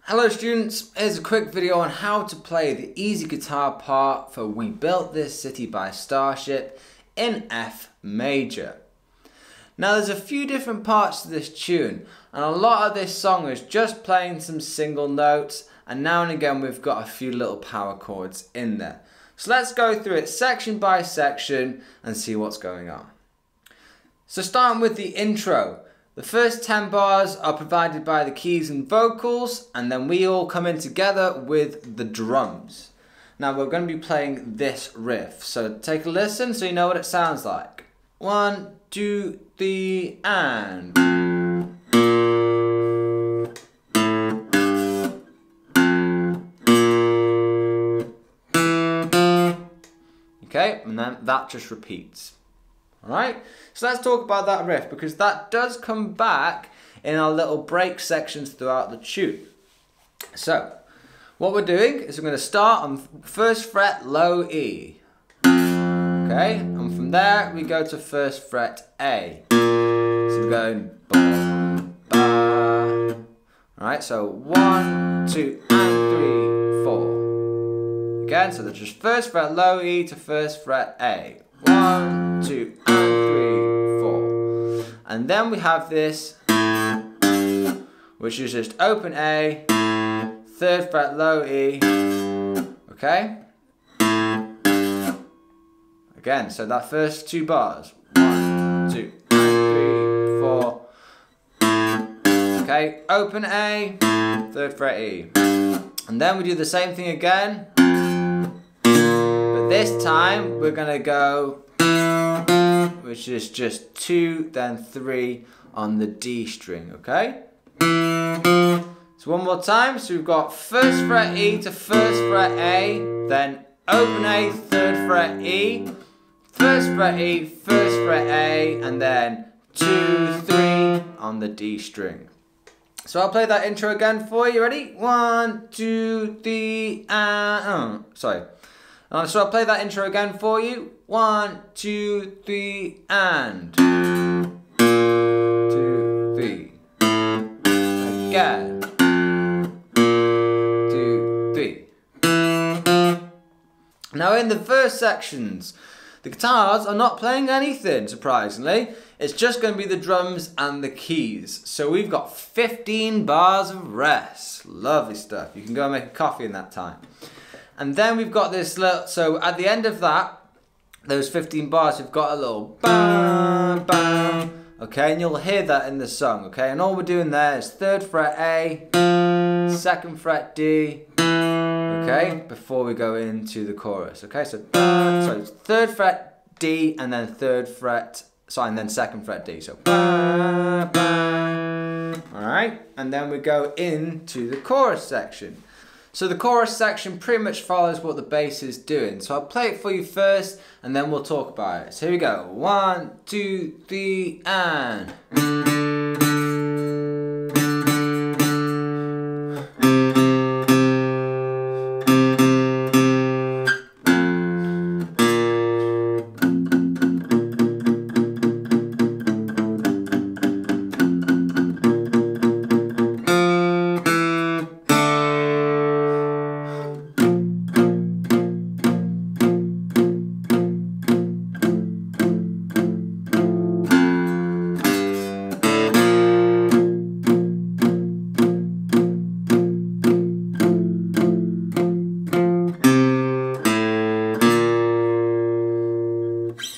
Hello students, here's a quick video on how to play the easy guitar part for We Built This City by Starship in F major. Now there's a few different parts to this tune, and a lot of this song is just playing some single notes, and now and again we've got a few little power chords in there. So let's go through it section by section and see what's going on. So starting with the intro. The first 10 bars are provided by the keys and vocals, and then we all come in together with the drums. Now we're going to be playing this riff, so take a listen so you know what it sounds like. 1, 2, 3, and... Okay, and then that just repeats. Alright, so let's talk about that riff, because that does come back in our little break sections throughout the tune. So, what we're doing is we're going to start on 1st fret low E. Okay, and from there we go to 1st fret A. So we're going ba, ba. Alright, so 1, 2, and 3, 4. Again, so that's just 1st fret low E to 1st fret A. 1, 2, and 3, 4. And then we have this, which is just open A, 3rd fret low E, okay? Again, so that first 2 bars, 1, 2, and 3, 4. Okay, open A, 3rd fret E. And then we do the same thing again. This time we're going to go, which is just 2, then 3 on the D string, okay? So one more time, so we've got 1st fret E to 1st fret A, then open A, 3rd fret E, 1st fret E, 1st fret A, and then 2, 3 on the D string. So I'll play that intro again for you, ready? 1, 2, 3, and... so I'll play that intro again for you. 1, 2, 3, and 2, 3. Again. 2, 3. Now in the verse sections, the guitars are not playing anything, surprisingly. It's just going to be the drums and the keys. So we've got 15 bars of rest. Lovely stuff. You can go and make a coffee in that time. And then we've got this little, so at the end of that, those 15 bars, we've got a little bam, bam, okay, and you'll hear that in the song, okay, and all we're doing there is 3rd fret A, 2nd fret D, okay, before we go into the chorus, okay, so, sorry, 3rd fret D, and then 3rd fret, sorry, and then 2nd fret D, so, bam, bam, alright, and then we go into the chorus section. So the chorus section pretty much follows what the bass is doing. So I'll play it for you first, and then we'll talk about it. So here we go. 1, 2, 3, and...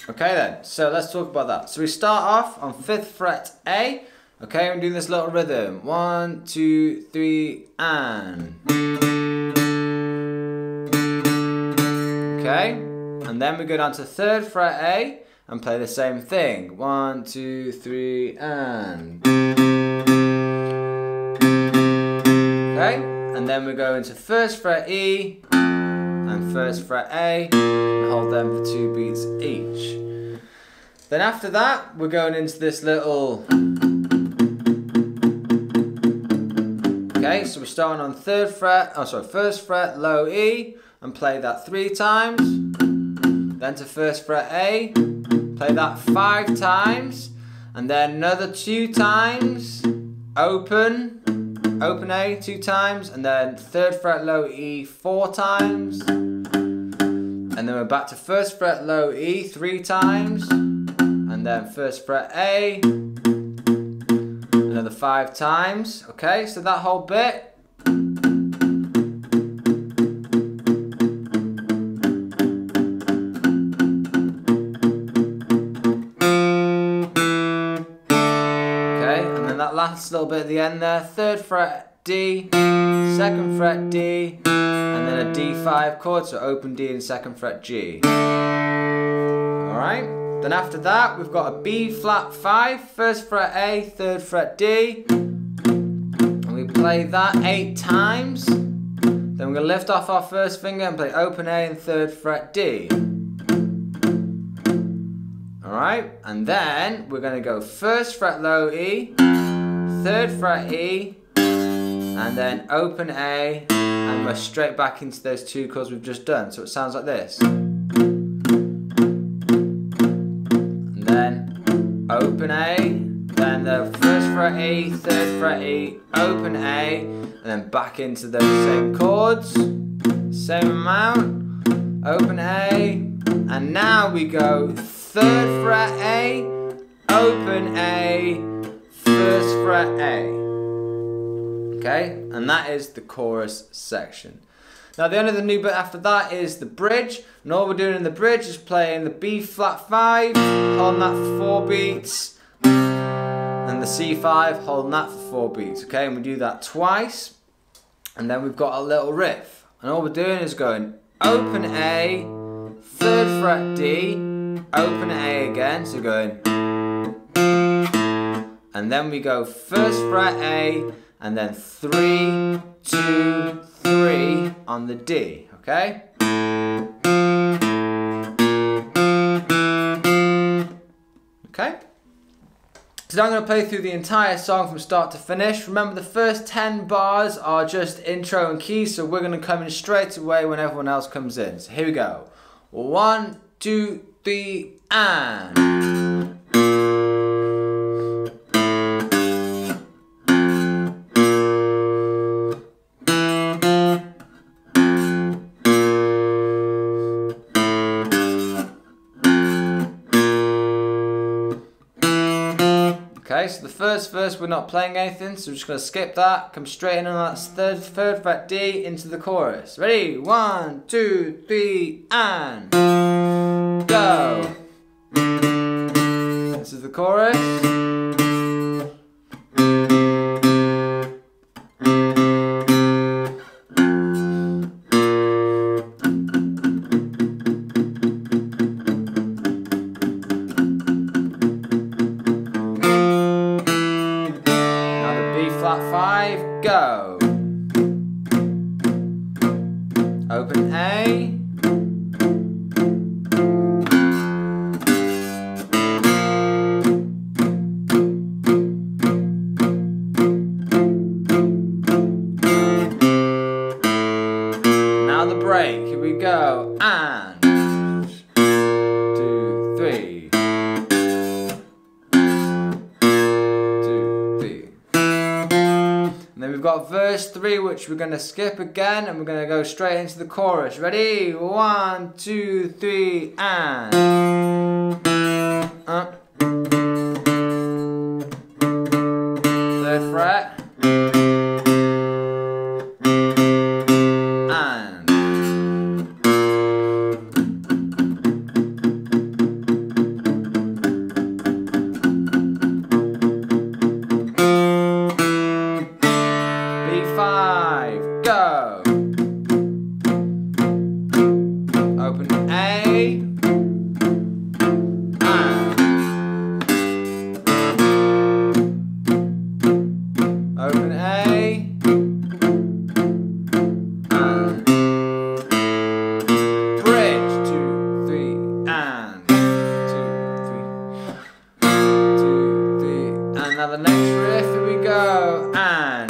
Okay then, so let's talk about that. So we start off on 5th fret A, okay, we're doing this little rhythm. 1, 2, 3, and... Okay, and then we go down to 3rd fret A and play the same thing. 1, 2, 3, and... Okay, and then we go into 1st fret E and 1st fret A and hold them for 2 beats each. Then after that, we're going into this little... Okay, so we're starting on 3rd fret, 1st fret, low E, and play that 3 times. Then to 1st fret A, play that 5 times, and then another 2 times, open, open A 2 times, and then 3rd fret low E 4 times, and then we're back to 1st fret low E 3 times, and then 1st fret A, another 5 times. Okay, so that whole bit. Last little bit at the end there, 3rd fret D, 2nd fret D, and then a D5 chord, so open D and 2nd fret G. Alright, then after that we've got a B flat 5, 1st fret A, 3rd fret D, and we play that 8 times. Then we're going to lift off our 1st finger and play open A and 3rd fret D. Alright, and then we're going to go 1st fret low E, 3rd fret E, and then open A, and we're straight back into those 2 chords we've just done. So it sounds like this. And then open A, then the 1st fret E, 3rd fret E, open A, and then back into those same chords, same amount, open A, and now we go 3rd fret A, open A, 1st fret A. Okay, and that is the chorus section. Now the only other new bit after that is the bridge, and all we're doing in the bridge is playing the B flat 5, holding that for 4 beats, and the C5, holding that for 4 beats. Okay, and we do that twice, and then we've got a little riff, and all we're doing is going open A, 3rd fret D, open A again, so going, and then we go 1st fret A, and then 3, 2, 3 on the D, okay? Okay? So now I'm going to play through the entire song from start to finish. Remember, the first 10 bars are just intro and keys, so we're going to come in straight away when everyone else comes in. So here we go. 1, 2, 3, and... Okay, so the first verse we're not playing anything, so we're just going to skip that, come straight in on that 3rd fret D into the chorus. Ready? 1, 2, 3, and go! This is the chorus. Flat 5, go. Open A. Now the break, here we go. And 2, 3. And then we've got verse 3, which we're going to skip again, and we're going to go straight into the chorus. Ready? 1, 2, 3, and... Third fret. And... B5, go. Open A. And. Open A. And. Bridge, 2, 3, and 2, 3, 2, 3, and now the next riff, here we go, and.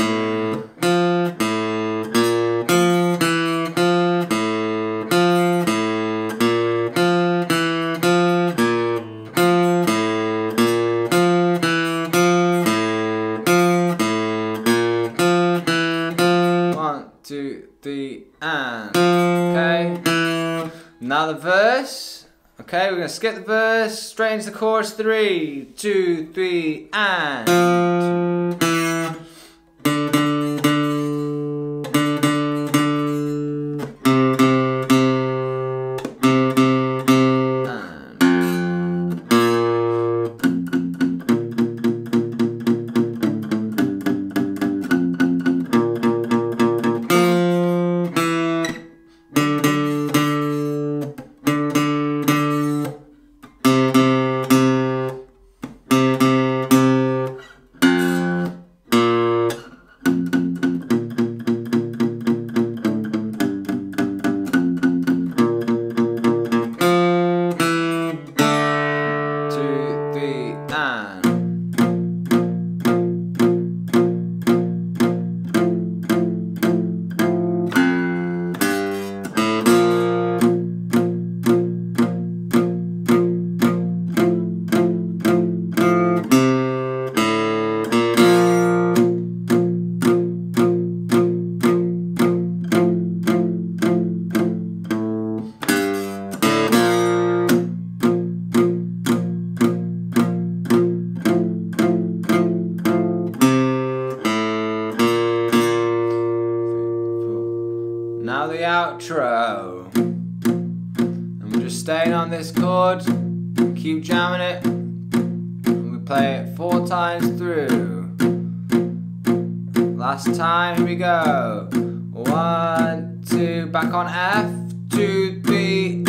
2, 3, and. Okay. Now the verse. Okay, we're gonna skip the verse, straight into the chorus. 3, 2, 3, and. Now the outro. And we're just staying on this chord, keep jamming it, and we play it 4 times through. Last time, here we go. 1, 2, back on F, 2, 3.